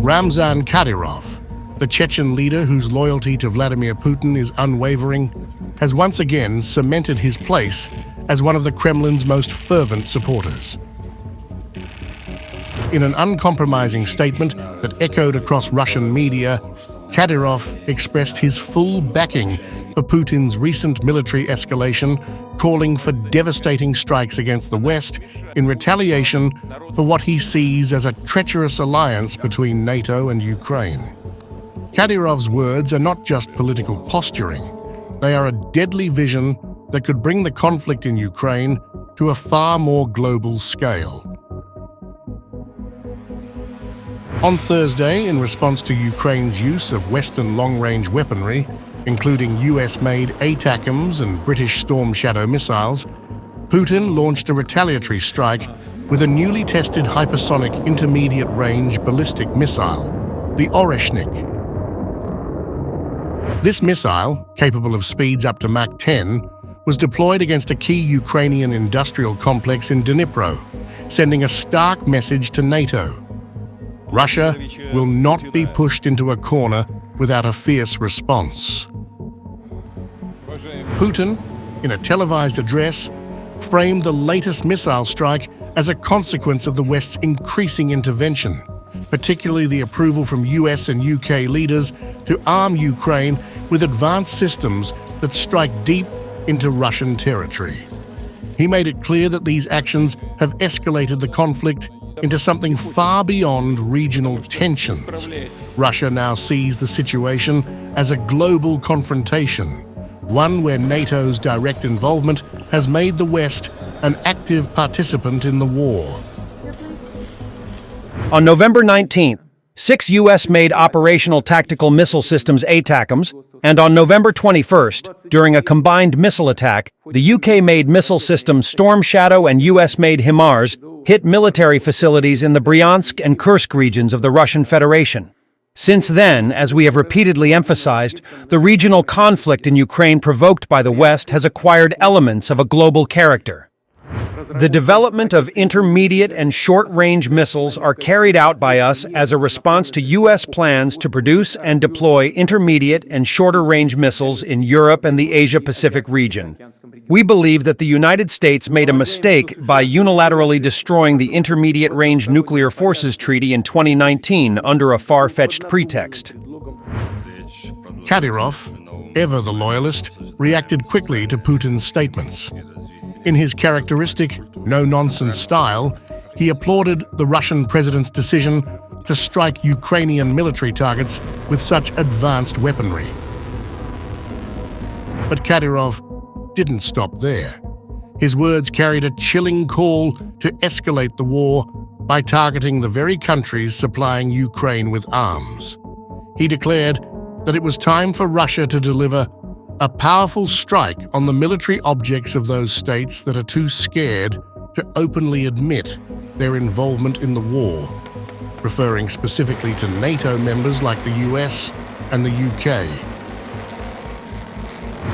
Ramzan Kadyrov, the Chechen leader whose loyalty to Vladimir Putin is unwavering, has once again cemented his place as one of the Kremlin's most fervent supporters. In an uncompromising statement that echoed across Russian media, Kadyrov expressed his full backing for Putin's recent military escalation, calling for devastating strikes against the West in retaliation for what he sees as a treacherous alliance between NATO and Ukraine. Kadyrov's words are not just political posturing. They are a deadly vision that could bring the conflict in Ukraine to a far more global scale. On Thursday, in response to Ukraine's use of Western long-range weaponry, including US-made ATACMS and British Storm Shadow missiles, Putin launched a retaliatory strike with a newly tested hypersonic intermediate-range ballistic missile, the Oreshnik. This missile, capable of speeds up to Mach 10, was deployed against a key Ukrainian industrial complex in Dnipro, sending a stark message to NATO. Russia will not be pushed into a corner without a fierce response. Putin, in a televised address, framed the latest missile strike as a consequence of the West's increasing intervention, particularly the approval from US and UK leaders to arm Ukraine with advanced systems that strike deep into Russian territory. He made it clear that these actions have escalated the conflict into something far beyond regional tensions. Russia now sees the situation as a global confrontation, one where NATO's direct involvement has made the West an active participant in the war. On November 19th, 6 U.S.-made operational tactical missile systems ATACMS, and on November 21st, during a combined missile attack, the UK-made missile systems Storm Shadow and US-made HIMARS hit military facilities in the Bryansk and Kursk regions of the Russian Federation. Since then, as we have repeatedly emphasized, the regional conflict in Ukraine provoked by the West has acquired elements of a global character. The development of intermediate and short-range missiles are carried out by us as a response to U.S. plans to produce and deploy intermediate and shorter-range missiles in Europe and the Asia-Pacific region. We believe that the United States made a mistake by unilaterally destroying the Intermediate-Range Nuclear Forces Treaty in 2019 under a far-fetched pretext. Kadyrov, ever the loyalist, reacted quickly to Putin's statements. In his characteristic, no-nonsense style, he applauded the Russian president's decision to strike Ukrainian military targets with such advanced weaponry. But Kadyrov didn't stop there. His words carried a chilling call to escalate the war by targeting the very countries supplying Ukraine with arms. He declared that it was time for Russia to deliver a powerful strike on the military objects of those states that are too scared to openly admit their involvement in the war, referring specifically to NATO members like the US and the UK.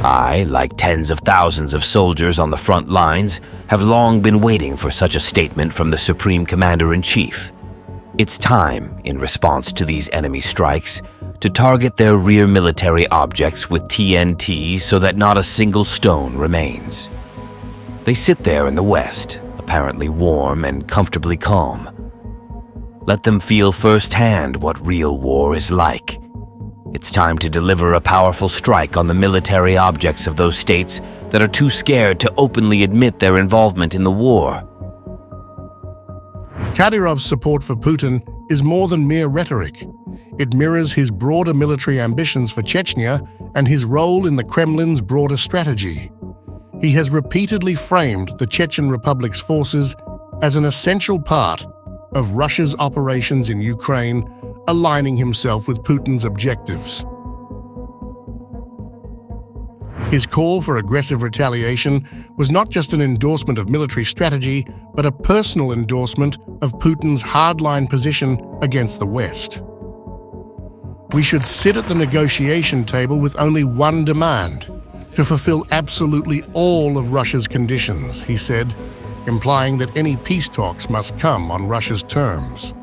I, like tens of thousands of soldiers on the front lines, have long been waiting for such a statement from the Supreme Commander-in-Chief. It's time, in response to these enemy strikes, to target their rear military objects with TNT so that not a single stone remains. They sit there in the West, apparently warm and comfortably calm. Let them feel firsthand what real war is like. It's time to deliver a powerful strike on the military objects of those states that are too scared to openly admit their involvement in the war. Kadyrov's support for Putin is more than mere rhetoric. It mirrors his broader military ambitions for Chechnya and his role in the Kremlin's broader strategy. He has repeatedly framed the Chechen Republic's forces as an essential part of Russia's operations in Ukraine, aligning himself with Putin's objectives. His call for aggressive retaliation was not just an endorsement of military strategy, but a personal endorsement of Putin's hardline position against the West. We should sit at the negotiation table with only one demand: to fulfill absolutely all of Russia's conditions, he said, implying that any peace talks must come on Russia's terms.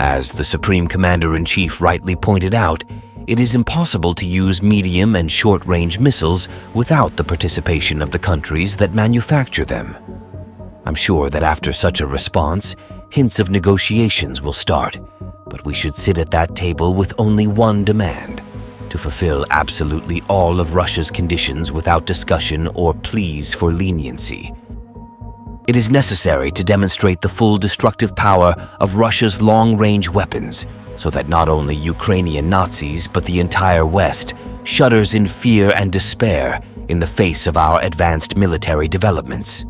As the Supreme Commander-in-Chief rightly pointed out, it is impossible to use medium and short-range missiles without the participation of the countries that manufacture them. I'm sure that after such a response, hints of negotiations will start, but we should sit at that table with only one demand: to fulfill absolutely all of Russia's conditions without discussion or pleas for leniency. It is necessary to demonstrate the full destructive power of Russia's long-range weapons, so that not only Ukrainian Nazis but the entire West shudders in fear and despair in the face of our advanced military developments.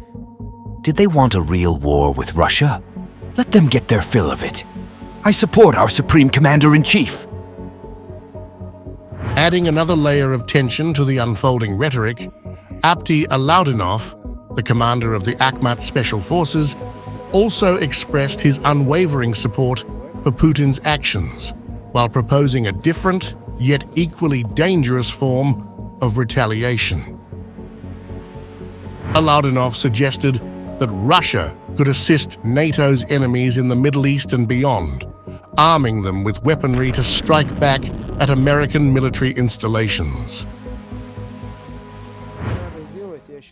Did they want a real war with Russia? Let them get their fill of it. I support our Supreme Commander-in-Chief. Adding another layer of tension to the unfolding rhetoric, Apti Alaudinov, the commander of the Akhmat Special Forces, also expressed his unwavering support for Putin's actions, while proposing a different, yet equally dangerous form of retaliation. Alaudinov suggested that Russia could assist NATO's enemies in the Middle East and beyond, arming them with weaponry to strike back at American military installations.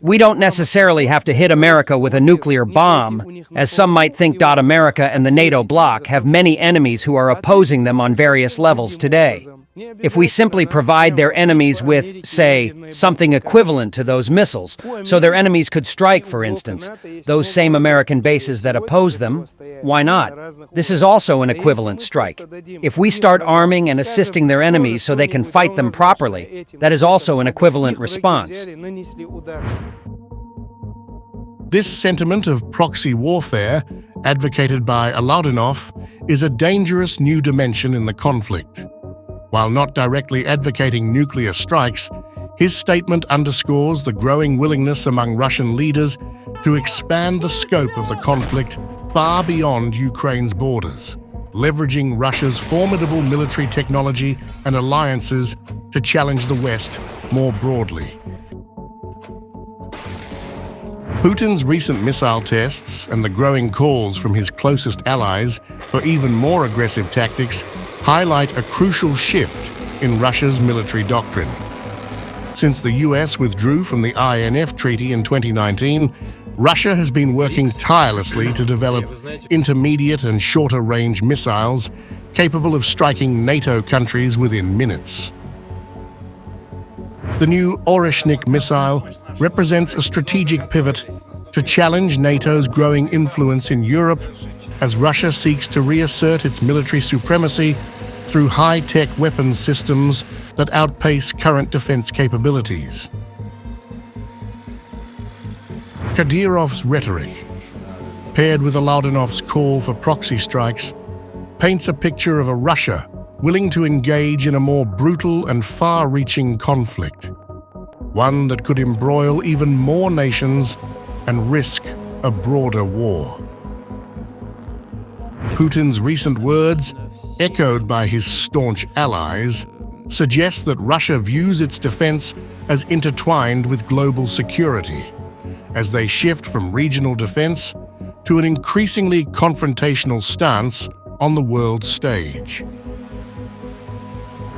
We don't necessarily have to hit America with a nuclear bomb, as some might think. America and the NATO bloc have many enemies who are opposing them on various levels today. If we simply provide their enemies with, say, something equivalent to those missiles, so their enemies could strike, for instance, those same American bases that oppose them, why not? This is also an equivalent strike. If we start arming and assisting their enemies so they can fight them properly, that is also an equivalent response. This sentiment of proxy warfare, advocated by Alaudinov, is a dangerous new dimension in the conflict. While not directly advocating nuclear strikes, his statement underscores the growing willingness among Russian leaders to expand the scope of the conflict far beyond Ukraine's borders, leveraging Russia's formidable military technology and alliances to challenge the West more broadly. Putin's recent missile tests and the growing calls from his closest allies for even more aggressive tactics highlight a crucial shift in Russia's military doctrine. Since the US withdrew from the INF Treaty in 2019, Russia has been working tirelessly to develop intermediate and shorter-range missiles capable of striking NATO countries within minutes. The new Oreshnik missile represents a strategic pivot to challenge NATO's growing influence in Europe as Russia seeks to reassert its military supremacy through high-tech weapons systems that outpace current defense capabilities. Kadyrov's rhetoric, paired with Alaudinov's call for proxy strikes, paints a picture of a Russia willing to engage in a more brutal and far-reaching conflict, one that could embroil even more nations and risk a broader war. Putin's recent words, echoed by his staunch allies, suggest that Russia views its defense as intertwined with global security, as they shift from regional defense to an increasingly confrontational stance on the world stage.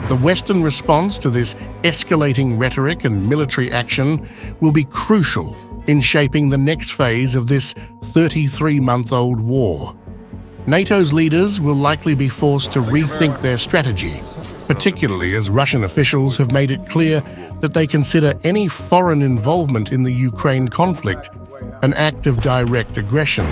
The Western response to this escalating rhetoric and military action will be crucial in shaping the next phase of this 33-month-old war. NATO's leaders will likely be forced to rethink their strategy, particularly as Russian officials have made it clear that they consider any foreign involvement in the Ukraine conflict an act of direct aggression.